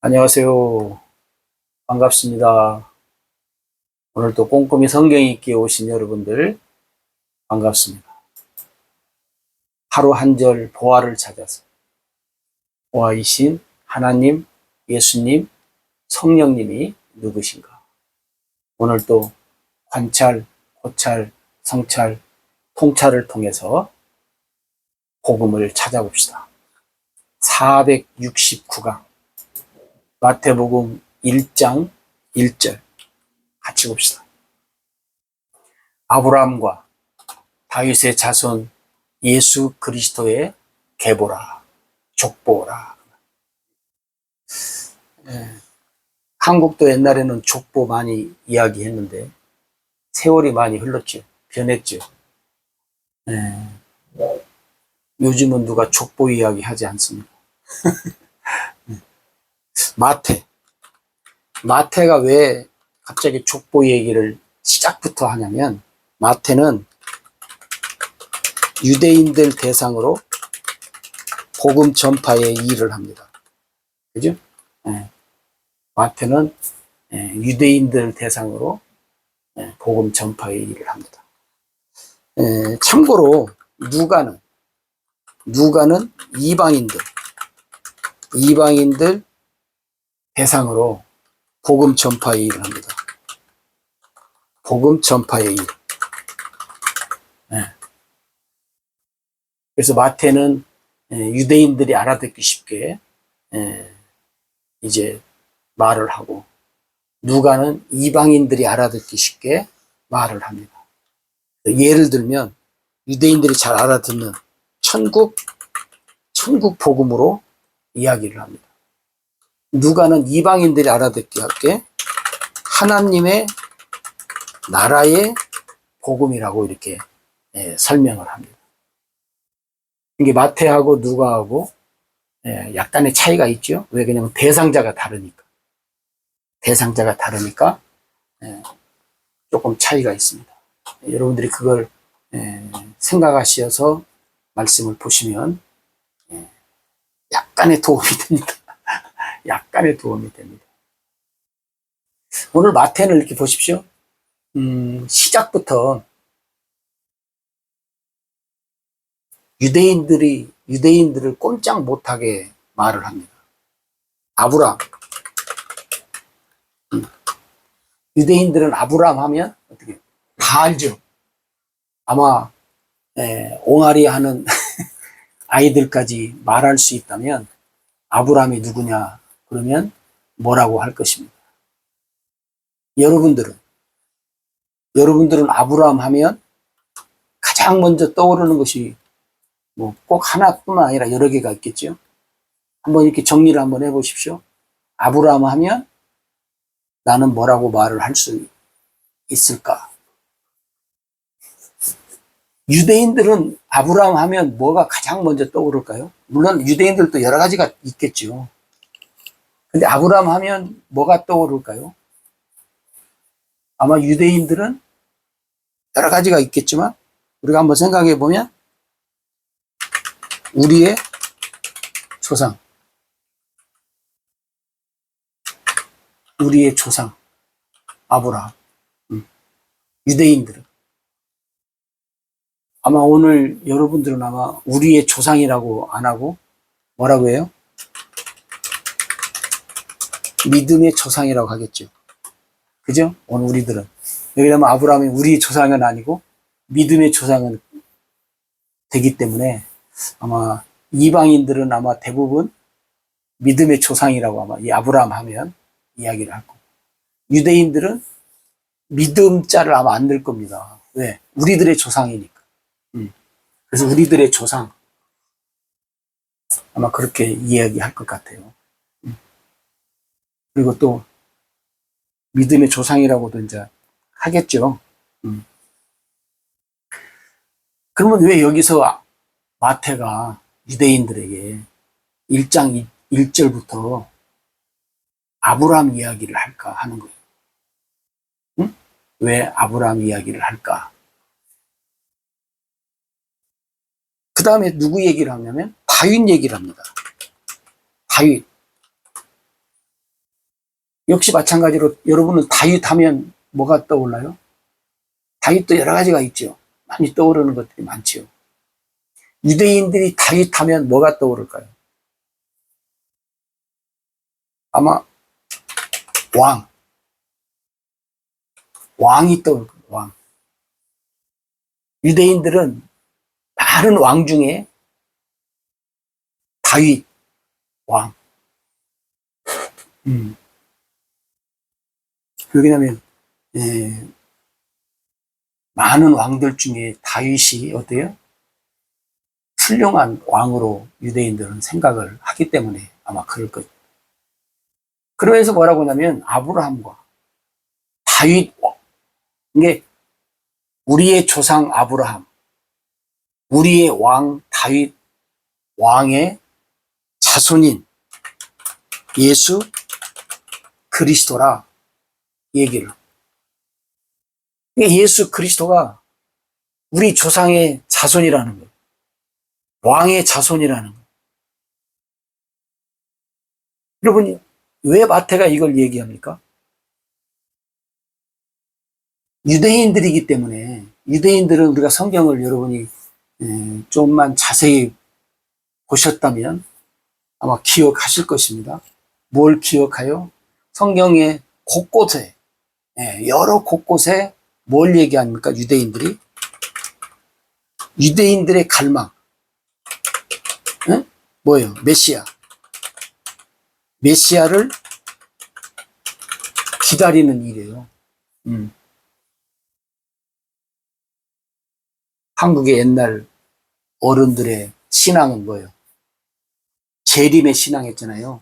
안녕하세요. 반갑습니다. 오늘도 꼼꼼히 성경 읽기에 오신 여러분들 반갑습니다. 하루 한 절 보화를 찾아서 보화이신 하나님, 예수님, 성령님이 누구신가? 오늘 또 관찰, 고찰, 성찰, 통찰을 통해서 복음을 찾아봅시다. 469강 마태복음 1장 1절 같이 봅시다. 아브라함과 다윗의 자손 예수 그리스도의 계보라, 족보라. 한국도 옛날에는 족보 많이 이야기했는데 세월이 많이 흘렀죠. 변했죠. 요즘은 누가 족보 이야기 하지 않습니다. 마태가 왜 갑자기 족보 얘기를 시작부터 하냐면, 마태는 유대인들 대상으로 복음 전파의 일을 합니다. 그죠? 마태는 유대인들 대상으로 복음 전파의 일을 합니다. 참고로 누가는 이방인들 대상으로 복음 전파의 일을 합니다. 복음 전파의 일. 그래서 마태는 유대인들이 알아듣기 쉽게 이제 말을 하고, 누가는 이방인들이 알아듣기 쉽게 말을 합니다. 예를 들면 유대인들이 잘 알아듣는 천국 복음으로 이야기를 합니다. 누가는 이방인들이 알아듣기 쉽게 하나님의 나라의 복음이라고 이렇게 설명을 합니다. 이게 마태하고 누가하고 약간의 차이가 있죠. 왜? 그냐면 대상자가 다르니까 조금 차이가 있습니다. 여러분들이 그걸 생각하셔서 말씀을 보시면 약간의 도움이 됩니다. 약간의 도움이 됩니다. 오늘 마태는 이렇게 보십시오. 시작부터 유대인들을 꼼짝 못하게 말을 합니다. 아브라함. 유대인들은 아브라함 하면 어떻게 다 알죠. 아마 옹알이 하는 아이들까지 말할 수 있다면 아브라함이 누구냐 그러면 뭐라고 할 것입니다. 여러분들은 아브라함 하면 가장 먼저 떠오르는 것이 뭐 꼭 하나뿐만 아니라 여러 개가 있겠죠. 한번 이렇게 정리를 한번 해보십시오. 아브라함 하면 나는 뭐라고 말을 할 수 있을까? 유대인들은 아브라함 하면 뭐가 가장 먼저 떠오를까요? 물론 유대인들도 여러 가지가 있겠죠. 근데 아브라함 하면 뭐가 떠오를까요? 아마 유대인들은 여러 가지가 있겠지만 우리가 한번 생각해 보면 우리의 조상 아브라함. 유대인들은 아마 오늘 여러분들은 아마 우리의 조상이라고 안 하고 뭐라고 해요? 믿음의 조상이라고 하겠죠. 그죠? 오늘 우리들은. 왜냐하면 아브라함이 우리의 조상은 아니고 믿음의 조상은 되기 때문에 아마 이방인들은 아마 대부분 믿음의 조상이라고 아마 이 아브라함 하면 이야기를 할 거고, 유대인들은 믿음자를 아마 안 넣을 겁니다. 왜? 우리들의 조상이니까. 그래서 우리들의 조상 아마 그렇게 이야기할 것 같아요. 그리고 또 믿음의 조상이라고도 이제 하겠죠. 그러면 왜 여기서 마태가 유대인들에게 1장 1절부터 아브라함 이야기를 할까 하는 거예요. 왜 아브라함 이야기를 할까? 그 다음에 누구 얘기를 하냐면 다윗 얘기를 합니다. 다윗. 역시 마찬가지로 여러분은 다윗 하면 뭐가 떠올라요? 다윗도 여러 가지가 있죠. 많이 떠오르는 것들이 많지요. 유대인들이 다윗 하면 뭐가 떠오를까요? 아마 왕이 떠오를 거예요. 왕. 유대인들은 많은 왕 중에 다윗 왕. 왜냐하면 많은 왕들 중에 다윗이 어때요? 훌륭한 왕으로 유대인들은 생각을 하기 때문에 아마 그럴 거예요. 그러면서 뭐라고 하냐면 아브라함과 다윗, 이게 우리의 조상 아브라함, 우리의 왕 다윗 왕의 자손인 예수 그리스도라 얘기를. 예수 그리스도가 우리 조상의 자손이라는 거예요. 왕의 자손이라는 거예요. 여러분, 왜 마태가 이걸 얘기합니까? 유대인들이기 때문에, 유대인들은 우리가 성경을 여러분이 좀만 자세히 보셨다면 아마 기억하실 것입니다. 뭘 기억하요? 성경의 곳곳에, 여러 곳곳에 뭘 얘기합니까? 유대인들이? 유대인들의 갈망. 뭐예요? 메시아. 메시아를 기다리는 일이에요. 한국의 옛날 어른들의 신앙은 뭐예요? 재림의 신앙했잖아요.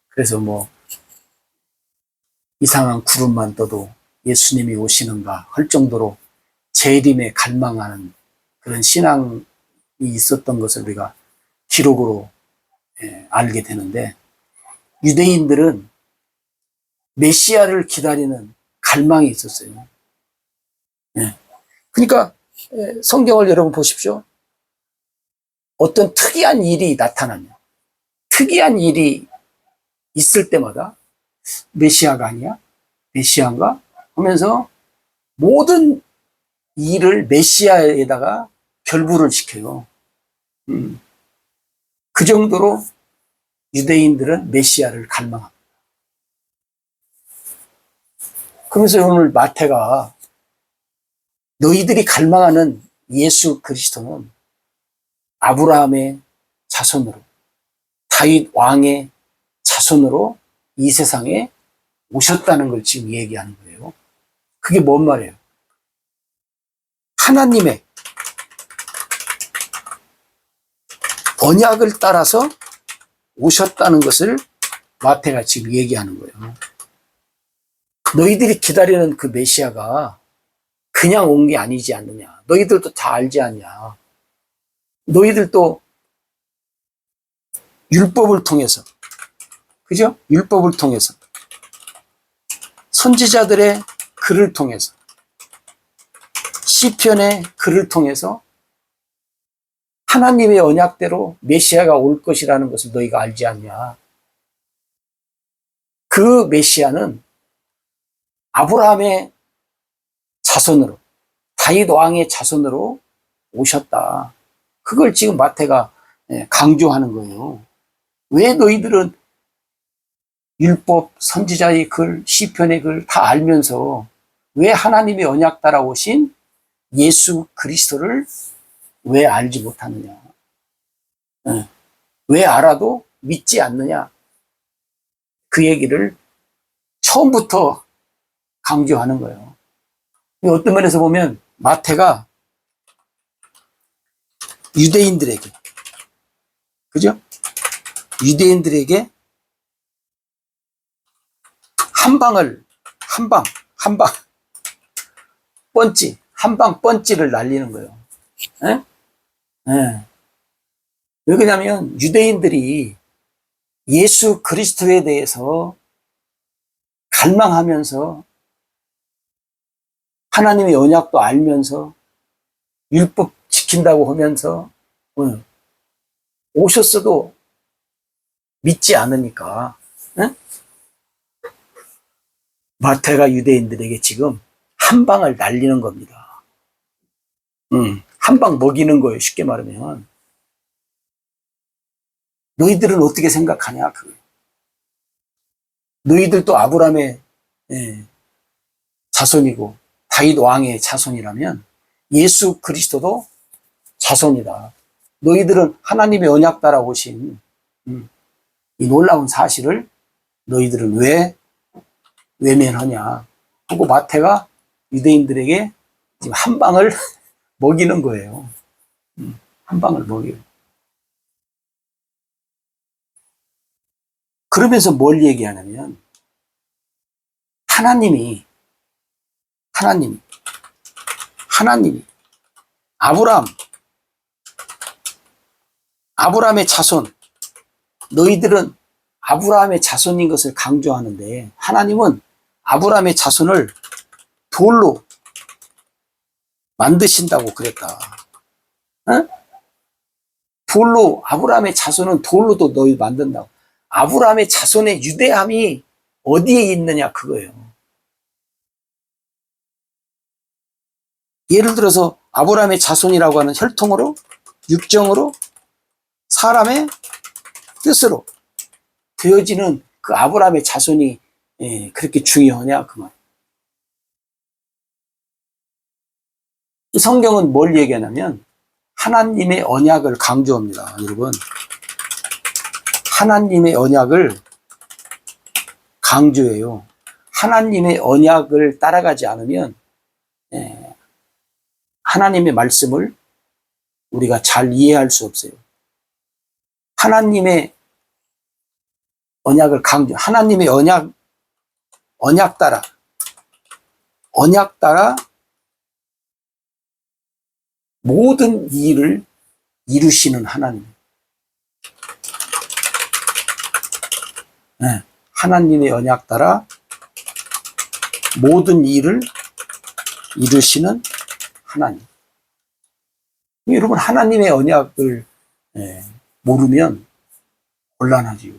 그래서 뭐 이상한 구름만 떠도 예수님이 오시는가 할 정도로 재림에 갈망하는 그런 신앙이 있었던 것을 우리가 기록으로 알게 되는데, 유대인들은 메시아를 기다리는 갈망이 있었어요. 그러니까 성경을 여러분 보십시오. 어떤 특이한 일이 나타나면, 특이한 일이 있을 때마다 메시아가 아니야? 메시아인가? 하면서 모든 일을 메시아에다가 결부를 시켜요. 그 정도로 유대인들은 메시아를 갈망합니다. 그러면서 오늘 마태가 너희들이 갈망하는 예수 그리스도는 아브라함의 자손으로, 다윗 왕의 자손으로 이 세상에 오셨다는 걸 지금 얘기하는 거예요. 그게 뭔 말이에요? 하나님의 언약을 따라서 오셨다는 것을 마태가 지금 얘기하는 거예요. 너희들이 기다리는 그 메시아가 그냥 온 게 아니지 않느냐. 너희들도 다 알지 않냐. 너희들도 율법을 통해서, 그죠? 율법을 통해서, 선지자들의 글을 통해서, 시편의 글을 통해서 하나님의 언약대로 메시아가 올 것이라는 것을 너희가 알지 않냐. 그 메시아는 아브라함의 자손으로, 다윗 왕의 자손으로 오셨다. 그걸 지금 마태가 강조하는 거예요. 왜 너희들은 율법, 선지자의 글, 시편의 글 다 알면서 왜 하나님의 언약 따라 오신 예수 그리스도를 왜 알지 못하느냐? 왜 알아도 믿지 않느냐? 그 얘기를 처음부터 강조하는 거예요. 어떤 면에서 보면 마태가 유대인들에게, 그죠? 유대인들에게 한 방을, 뻔찌, 한 방 뻔찌를 날리는 거예요. 왜 그러냐면 유대인들이 예수 그리스도에 대해서 갈망하면서 하나님의 언약도 알면서 율법 지킨다고 하면서 오셨어도 믿지 않으니까 응? 마태가 유대인들에게 지금 한 방을 날리는 겁니다. 한 방 먹이는 거예요. 쉽게 말하면. 너희들은 어떻게 생각하냐? 너희들도 아브라함의 자손이고 다윗 왕의 자손이라면 예수 그리스도도 자손이다. 너희들은 하나님의 언약 따라 오신 이 놀라운 사실을 너희들은 왜 외면하냐 하고 마태가 유대인들에게 지금 한 방을 먹이는 거예요. 한 방을 먹여요. 그러면서 뭘 얘기하냐면 하나님이 아브라함의 자손, 너희들은 아브라함의 자손인 것을 강조하는데 하나님은 아브라함의 자손을 돌로 만드신다고 그랬다. 어? 돌로, 아브라함의 자손은 돌로도 너희 만든다고. 아브라함의 자손의 유대함이 어디에 있느냐 그거예요. 예를 들어서 아브라함의 자손이라고 하는 혈통으로, 육정으로, 사람의 뜻으로 되어지는 그 아브라함의 자손이 그렇게 중요하냐 그 말. 성경은 뭘 얘기하냐면 하나님의 언약을 강조합니다. 여러분, 하나님의 언약을 강조해요. 하나님의 언약을 따라가지 않으면 하나님의 말씀을 우리가 잘 이해할 수 없어요. 하나님의 언약을 강조, 하나님의 언약 따라 모든 일을 이루시는 하나님. 네, 하나님의 언약 따라 모든 일을 이루시는 하나님. 여러분, 하나님의 언약을 모르면 곤란하지요.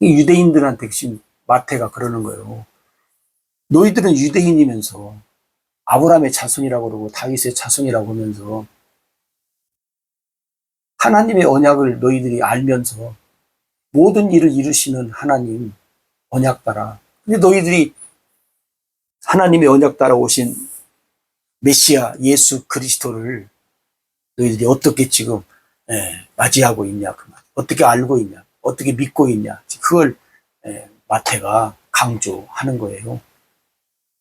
유대인들한테 지금 마태가 그러는 거예요. 너희들은 유대인이면서 아브라함의 자손이라고 그러고 다윗의 자손이라고 하면서 하나님의 언약을 너희들이 알면서 모든 일을 이루시는 하나님 언약 따라. 근데 너희들이 하나님의 언약 따라 오신 메시아 예수 그리스도를 너희들이 어떻게 지금 맞이하고 있냐 그 말. 어떻게 알고 있냐, 어떻게 믿고 있냐, 그걸 마태가 강조하는 거예요.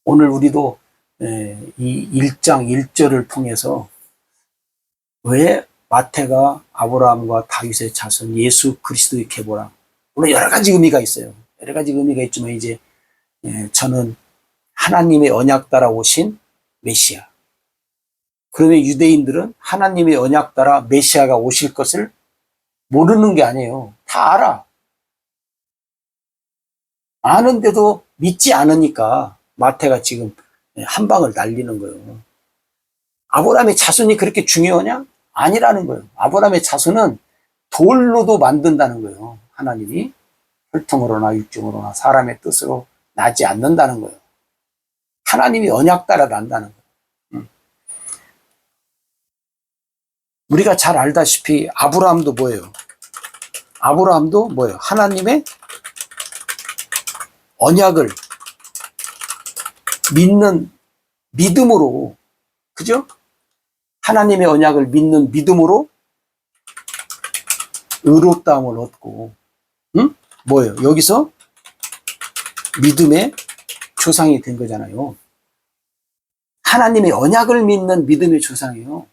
오늘 우리도 이 1장 1절을 통해서 왜 마태가 아브라함과 다윗의 자손 예수 그리스도의 계보라, 물론 여러 가지 의미가 있어요. 여러 가지 의미가 있지만 이제 저는 하나님의 언약 따라 오신 메시아. 그러면 유대인들은 하나님의 언약 따라 메시아가 오실 것을 모르는 게 아니에요. 다 알아. 아는데도 믿지 않으니까 마태가 지금 한 방을 날리는 거예요. 아브라함의 자손이 그렇게 중요하냐? 아니라는 거예요. 아브라함의 자손은 돌로도 만든다는 거예요. 하나님이 혈통으로나 육정으로나 사람의 뜻으로 나지 않는다는 거예요. 하나님이 언약 따라 난다는 거예요. 우리가 잘 알다시피 아브라함도 뭐예요? 아브라함도 뭐예요? 하나님의 언약을 믿는 믿음으로, 그죠? 하나님의 언약을 믿는 믿음으로 의롭다함을 얻고, 뭐예요? 여기서 믿음의 조상이 된 거잖아요. 하나님의 언약을 믿는 믿음의 조상이에요.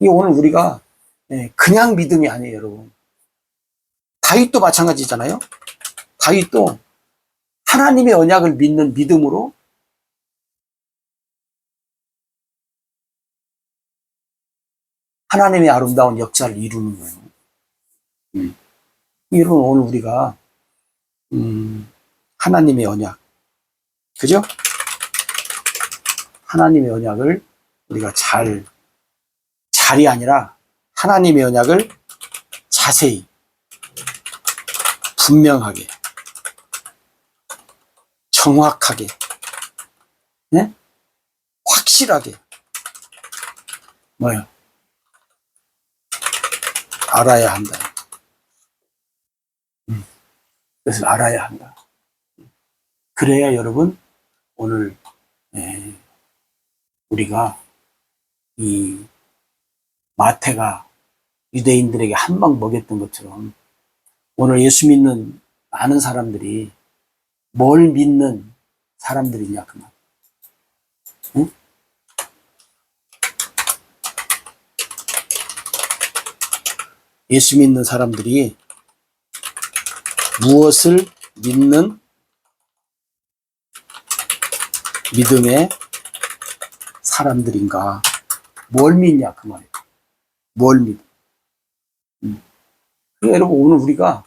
이 오늘 우리가 그냥 믿음이 아니에요, 여러분. 다윗도 마찬가지잖아요. 다윗도 하나님의 언약을 믿는 믿음으로 하나님의 아름다운 역사를 이루는 거예요. 이런 오늘 우리가 하나님의 언약, 그죠? 하나님의 언약을 우리가 잘이 아니라 하나님의 언약을 자세히, 분명하게, 정확하게, 네? 확실하게 뭐요? 알아야 한다. 그래서 알아야 한다. 그래야 여러분 오늘 우리가 이 마태가 유대인들에게 한 방 먹였던 것처럼 오늘 예수 믿는 많은 사람들이 뭘 믿는 사람들이냐 그 말. 응? 예수 믿는 사람들이 무엇을 믿는 믿음의 사람들인가? 뭘 믿냐 그 말이에요. 뭘 믿어? 여러분 오늘 우리가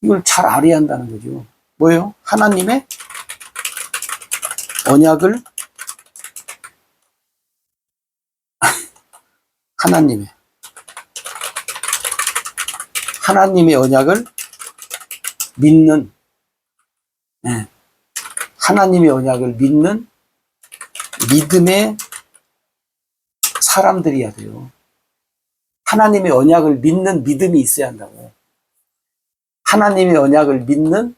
이걸 잘 알아야 한다는 거죠. 뭐예요? 하나님의 언약을 하나님의 언약을 믿는 하나님의 언약을 믿는 믿음의 사람들이야 돼요. 하나님의 언약을 믿는 믿음이 있어야 한다고. 하나님의 언약을 믿는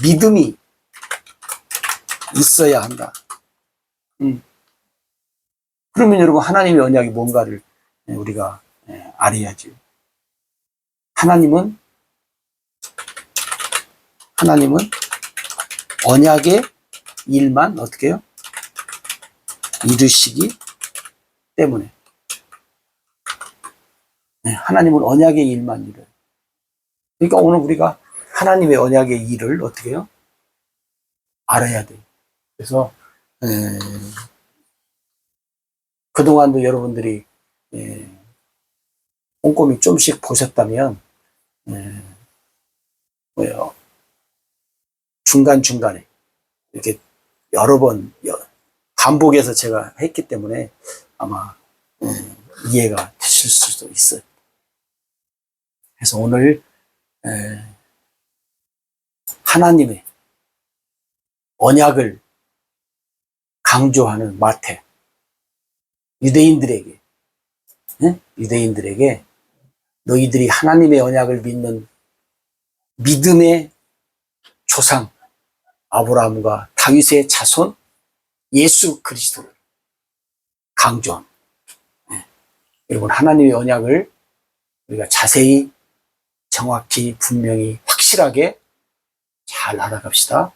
믿음이 있어야 한다. 그러면 여러분 하나님의 언약이 뭔가를 우리가 알아야죠. 하나님은 언약의 일만 어떻게 해요? 이루시기 때문에. 하나님은 언약의 일만 이뤄요. 그러니까 오늘 우리가 하나님의 언약의 일을 어떻게 해요? 알아야 돼요. 그래서 그동안도 여러분들이 꼼꼼히 좀씩 보셨다면 뭐예요? 중간중간에 이렇게 여러 번 반복해서 제가 했기 때문에 아마 이해가 되실 수도 있어요. 그래서 오늘 하나님의 언약을 강조하는 마태 유대인들에게 너희들이 하나님의 언약을 믿는 믿음의 조상 아브라함과 다윗의 자손 예수 그리스도를 강조합니다. 여러분 하나님의 언약을 우리가 자세히 정확히 분명히 확실하게 잘 알아갑시다.